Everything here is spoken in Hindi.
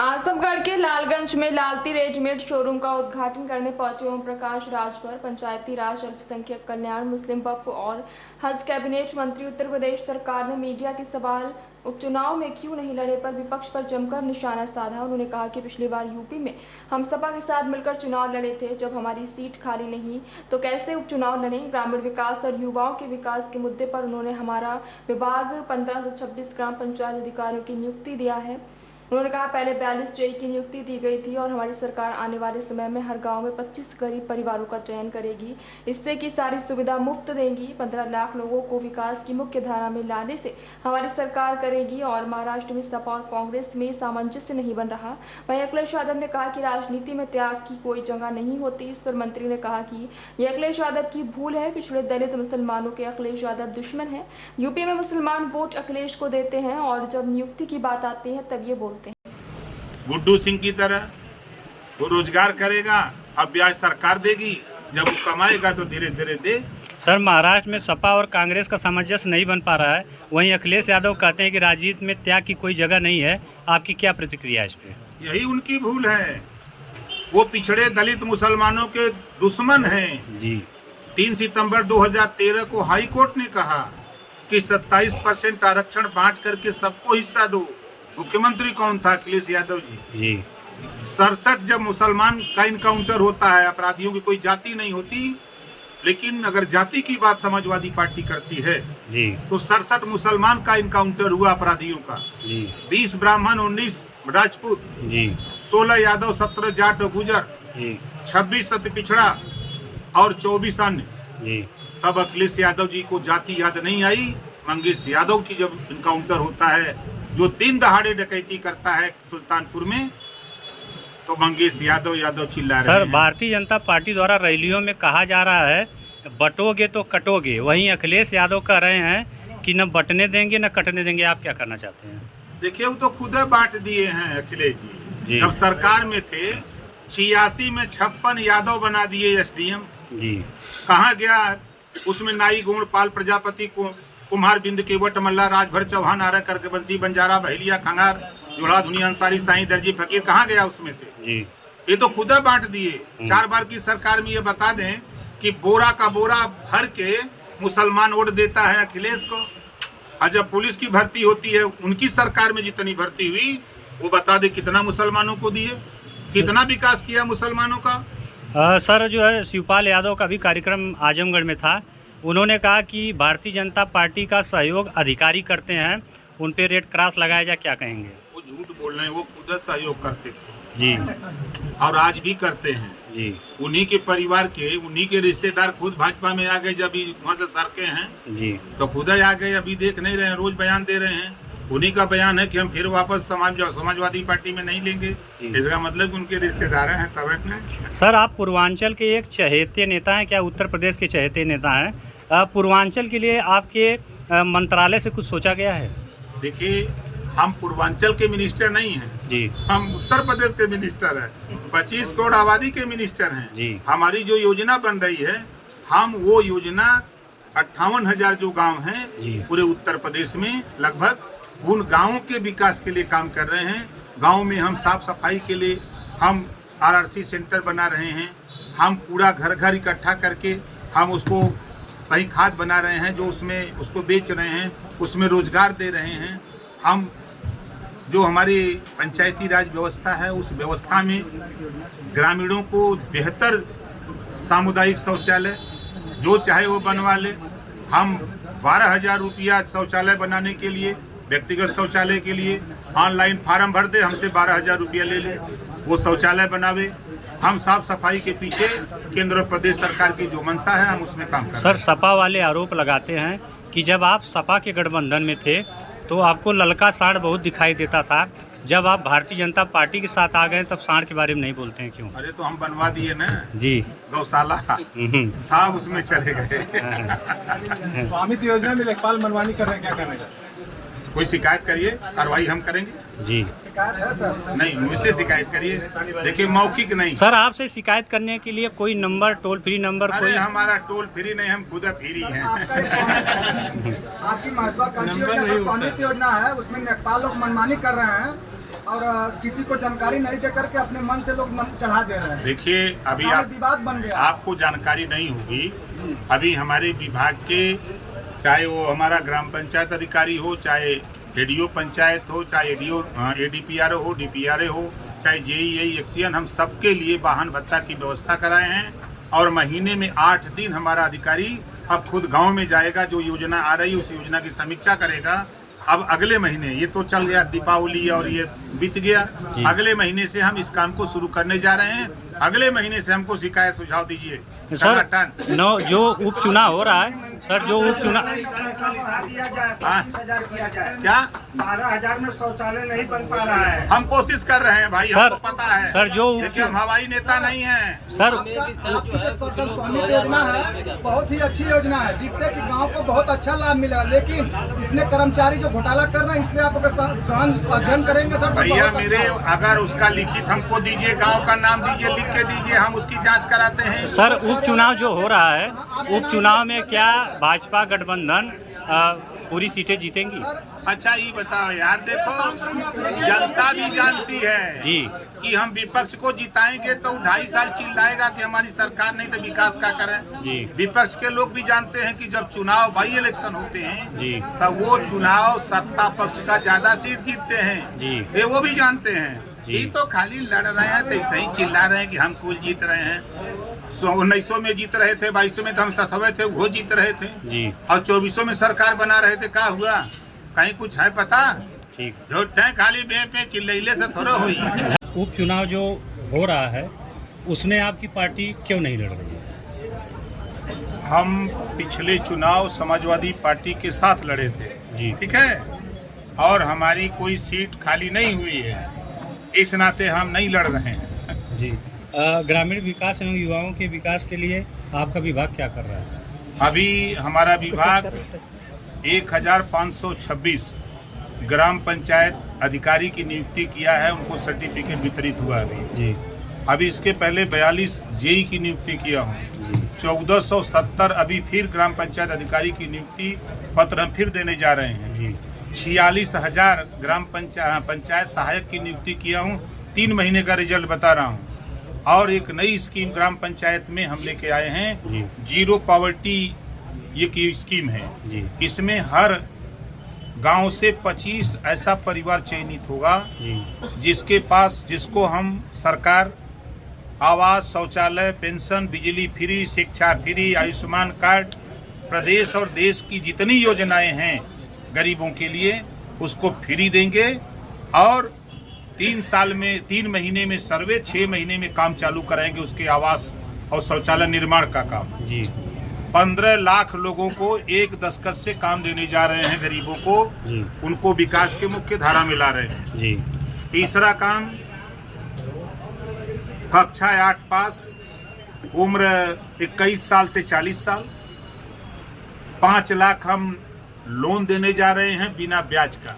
आजमगढ़ के लालगंज में लालती रेडीमेड शोरूम का उद्घाटन करने पहुंचे ओम प्रकाश राजभर, पंचायती राज, अल्पसंख्यक कल्याण, मुस्लिम वक्फ और हज कैबिनेट मंत्री। उत्तर प्रदेश सरकार ने मीडिया के सवाल उपचुनाव में क्यों नहीं लड़े पर विपक्ष पर जमकर निशाना साधा। उन्होंने कहा कि पिछली बार यूपी में हम सपा के साथ मिलकर चुनाव लड़े थे, जब हमारी सीट खाली नहीं तो कैसे उपचुनाव लड़े। ग्रामीण विकास और युवाओं के विकास के मुद्दे पर उन्होंने हमारा विभाग 1526 ग्राम पंचायत अधिकारियों की नियुक्ति दिया है। उन्होंने कहा पहले 42 जेई की नियुक्ति दी गई थी और हमारी सरकार आने वाले समय में हर गांव में 25 गरीब परिवारों का चयन करेगी, इससे कि सारी सुविधा मुफ्त देंगी। 15 लाख लोगों को विकास की मुख्य धारा में लाने से हमारी सरकार करेगी। और महाराष्ट्र में सपा और कांग्रेस में सामंजस्य नहीं बन रहा। वहीं अखिलेश यादव ने कहा कि राजनीति में त्याग की कोई जगह नहीं होती। इस पर मंत्री ने कहा कि यह अखिलेश यादव की भूल है। पिछड़े दलित मुसलमानों के अखिलेश यादव दुश्मन है। यूपी में मुसलमान वोट अखिलेश को देते हैं और जब नियुक्ति की बात आती है तब ये बोलते हैं। गुड्डू सिंह की तरह वो रोजगार करेगा, अब ब्याज सरकार देगी, जब वो कमाएगा तो धीरे धीरे दे। सर, महाराष्ट्र में सपा और कांग्रेस का सामंजस्य नहीं बन पा रहा है, वहीं अखिलेश यादव कहते हैं कि राजनीति में त्याग की कोई जगह नहीं है। आपकी क्या प्रतिक्रिया है इस पे? यही उनकी भूल है। वो पिछड़े दलित मुसलमानों के दुश्मन हैं जी। 3 सितंबर 2013 को हाई कोर्ट ने कहा कि 27% आरक्षण बांट करके सबको हिस्सा दो। मुख्यमंत्री कौन था? अखिलेश यादव जी। 67 जब मुसलमान का इनकाउंटर होता है, अपराधियों की कोई जाति नहीं होती, लेकिन अगर जाति की बात समाजवादी पार्टी करती है जी, तो 67 मुसलमान का इनकाउंटर हुआ अपराधियों का जी। 20 ब्राह्मण, 19 राजपूत जी, 16 यादव, 17 जाट और गुजर जी, 26 सती पिछड़ा और 24 अन्य जी। तब अखिलेश यादव जी को जाति याद नहीं आई। मंगेश यादव की जब इनकाउंटर होता है, जो दिन दहाड़े डकैती करता है सुल्तानपुर में, तो मंगेश यादव चिल्ला रहे हैं। सर, भारतीय जनता पार्टी द्वारा रैलियों में कहा जा रहा है बटोगे तो कटोगे, वहीं अखिलेश यादव कह रहे हैं कि न बटने देंगे न कटने देंगे। आप क्या करना चाहते हैं? देखिए, वो तो खुद बांट दिए हैं अखिलेश जी। जब सरकार में थे 86 में 56 यादव बना दिए एसडीएम जी। कहाँ गया? उसमें नाई, गोणपाल, प्रजापति, कुम्हार, बिंद, केवट, मल्ला, राजभर, चौहान, आरा, करके बंसी, बंजारा, बहेलिया, खंगार, जोड़ा, धुनिया, अंसारी, साईं, दर्जी, फकीर कहाँ गया उसमें से? जी। ये तो खुदा बांट दिए। 4 बार की सरकार में ये बता दें कि बोरा का बोरा भर के मुसलमान वोट देता है अखिलेश को, और जब पुलिस की भर्ती होती है उनकी सरकार में जितनी भर्ती हुई वो बता दे कितना मुसलमानों को दिए, कितना विकास किया मुसलमानों का। सर, जो है शिवपाल यादव का भी कार्यक्रम आजमगढ़ में था। उन्होंने कहा कि भारतीय जनता पार्टी का सहयोग अधिकारी करते हैं, उन पे रेड क्रॉस लगाया जाए, क्या कहेंगे? वो झूठ बोल रहे हैं, वो खुद सहयोग करते थे जी, और आज भी करते हैं जी। उन्हीं के परिवार के, उन्हीं के रिश्तेदार खुद भाजपा में आ गए। जब वहाँ से सरके हैं जी, तो खुद आ गए। अभी देख नहीं रहे हैं, रोज बयान दे रहे हैं। उन्हीं का बयान है कि हम फिर वापस समाजवादी पार्टी में नहीं लेंगे। इसका मतलब उनके रिश्तेदार हैं तब। सर, आप पूर्वांचल के एक चहेते नेता हैं, क्या उत्तर प्रदेश के चहेते नेता हैं? पूर्वांचल के लिए आपके मंत्रालय से कुछ सोचा गया है? देखिए, हम पूर्वांचल के मिनिस्टर नहीं हैं जी, हम उत्तर प्रदेश के मिनिस्टर हैं। 25 करोड़ आबादी के मिनिस्टर हैं जी। हमारी जो योजना बन रही है, हम वो योजना 58,000 जो गांव हैं पूरे उत्तर प्रदेश में, लगभग उन गांवों के विकास के लिए काम कर रहे हैं। गांव में हम साफ सफाई के लिए हम RRC सेंटर बना रहे हैं। हम पूरा घर घर इकट्ठा करके हम उसको कहीं खाद बना रहे हैं, जो उसमें उसको बेच रहे हैं, उसमें रोजगार दे रहे हैं। हम जो हमारी पंचायती राज व्यवस्था है, उस व्यवस्था में ग्रामीणों को बेहतर सामुदायिक शौचालय जो चाहे वो बनवा ले। हम 12,000 रुपया शौचालय बनाने के लिए, व्यक्तिगत शौचालय के लिए ऑनलाइन फार्म भर दे, हमसे 12,000 रुपया ले ले, वो शौचालय बनावे। हम साफ सफाई के पीछे केंद्र और प्रदेश सरकार की जो मंशा है, हम उसमें काम कर रहे हैं। सर, सपा वाले आरोप लगाते हैं कि जब आप सपा के गठबंधन में थे तो आपको ललका सांड बहुत दिखाई देता था, जब आप भारतीय जनता पार्टी के साथ आ गए तब सांड के बारे में नहीं बोलते हैं, क्यों? अरे तो हम बनवा दिए ना जी, गौशाला था, उसमें चले गए। स्वामित्व योजना में लेखपाल मनमानी कर रहे हैं, क्या करने का? कोई शिकायत करिए, कार्रवाई हम करेंगे जी। शिकायत है सर? नहीं, मुझसे शिकायत करिए। देखिए, मौखिक नहीं। सर, आपसे शिकायत करने के लिए कोई नंबर, टोल फ्री नंबर? अरे कोई हमारा टोल फ्री नहीं, हम खुद फ्री हैं। आपकी महत्वाकांक्षी योजना स्वामित्व योजना है, उसमें लेखपाल लोग मनमानी कर रहे हैं। और किसी को जानकारी नहीं दे करके अपने मन से लोग चढ़ा दे रहे हैं। देखिए अभी गाँव में आप विवाद बन गया। आपको जानकारी नहीं होगी, अभी हमारे विभाग के चाहे वो हमारा ग्राम पंचायत अधिकारी हो, चाहे एडीओ पंचायत हो, चाहे एडीपीआरओ हो, डीपीआरए हो, चाहे जेईई एक्सीएन, हम सबके लिए वाहन भत्ता की व्यवस्था कराए हैं। और महीने में 8 दिन हमारा अधिकारी अब खुद गांव में जाएगा, जो योजना आ रही है उस योजना की समीक्षा करेगा। अब अगले महीने, ये तो चल गया दीपावली और ये बीत गया, अगले महीने से हम इस काम को शुरू करने जा रहे हैं। अगले महीने से हमको शिकायत सुझाव दीजिए। सर जो उपचुनाव हो रहा है सर, जो उपचुनाव क्या 12,000 में शौचालय नहीं बन पा रहा है। हम कोशिश कर रहे हैं भाई, सर, हमको पता है सर जो हम हवाई नेता नहीं हैं। सर स्वामित्व योजना है, बहुत ही अच्छी योजना है, जिससे कि गांव को बहुत अच्छा लाभ मिलेगा। लेकिन इसमें कर्मचारी जो घोटाला कर रहे हैं, इसमें आप अगर गहन अध्ययन करेंगे सर, भैया मेरे अगर उसका लिखित हमको दीजिए, गांव का नाम दीजिए, लिख के दीजिए, हम उसकी जांच कराते हैं। सर उपचुनाव जो हो रहा है, उपचुनाव में क्या भाजपा गठबंधन पूरी सीटें जीतेंगी? अच्छा ये बताओ यार, देखो जनता भी जानती है जी कि हम विपक्ष को जिताएंगे तो 2.5 साल चिल्लाएगा कि हमारी सरकार नहीं तो विकास का करें। जी विपक्ष के लोग भी जानते हैं कि जब चुनाव बाई इलेक्शन होते हैं जी तब वो चुनाव सत्ता पक्ष का ज्यादा सीट जीतते हैं। जी ये वो भी जानते हैं। जी। ये तो खाली लड़ रहे हैं, तो ऐसे ही चिल्ला रहे हैं कि हम कुल जीत रहे हैं। 1900 में जीत रहे थे, 2200 में तो हम 7वें थे, वो जीत रहे थे जी, और 2400 में सरकार बना रहे थे। क्या हुआ? कहीं कुछ है पता? ठीक। झूठ है, खाली बे पे चिल्लैले से थोड़ा हुई। उपचुनाव जो हो रहा है उसमें आपकी पार्टी क्यों नहीं लड़ रही है? हम पिछले चुनाव समाजवादी पार्टी के साथ लड़े थे जी, ठीक है, और हमारी कोई सीट खाली नहीं हुई है, इस नाते हम नहीं लड़ रहे हैं। जी। ग्रामीण विकास एवं युवाओं के विकास के लिए आपका विभाग क्या कर रहा है? अभी हमारा विभाग 1526 ग्राम पंचायत अधिकारी की नियुक्ति किया है, उनको सर्टिफिकेट वितरित हुआ अभी जी। अभी इसके पहले 42 जेई की नियुक्ति किया हूँ। 1470 अभी फिर ग्राम पंचायत अधिकारी की नियुक्ति पत्र हम फिर देने जा रहे हैं जी। 46,000 ग्राम पंचायत सहायक की नियुक्ति किया हूँ। 3 महीने का रिजल्ट बता रहा हूँ। और एक नई स्कीम ग्राम पंचायत में हम लेके आए हैं जी। जीरो पॉवर्टी, ये की स्कीम है जी। इसमें हर गांव से 25 ऐसा परिवार चयनित होगा जी। जिसको हम सरकार आवास, शौचालय, पेंशन, बिजली फ्री, शिक्षा फ्री, आयुष्मान कार्ड, प्रदेश और देश की जितनी योजनाएं हैं गरीबों के लिए उसको फ्री देंगे। और 3 महीने में सर्वे, 6 महीने में काम चालू कराएंगे उसके आवास और शौचालय निर्माण का काम जी। 15 लाख लोगों को एक दस्तखत से काम देने जा रहे हैं, गरीबों को जी। उनको विकास के मुख्य धारा में ला रहे हैं जी। तीसरा काम, कक्षा 8 पास, उम्र 21 साल से 40 साल, 5 लाख हम लोन देने जा रहे हैं बिना ब्याज का।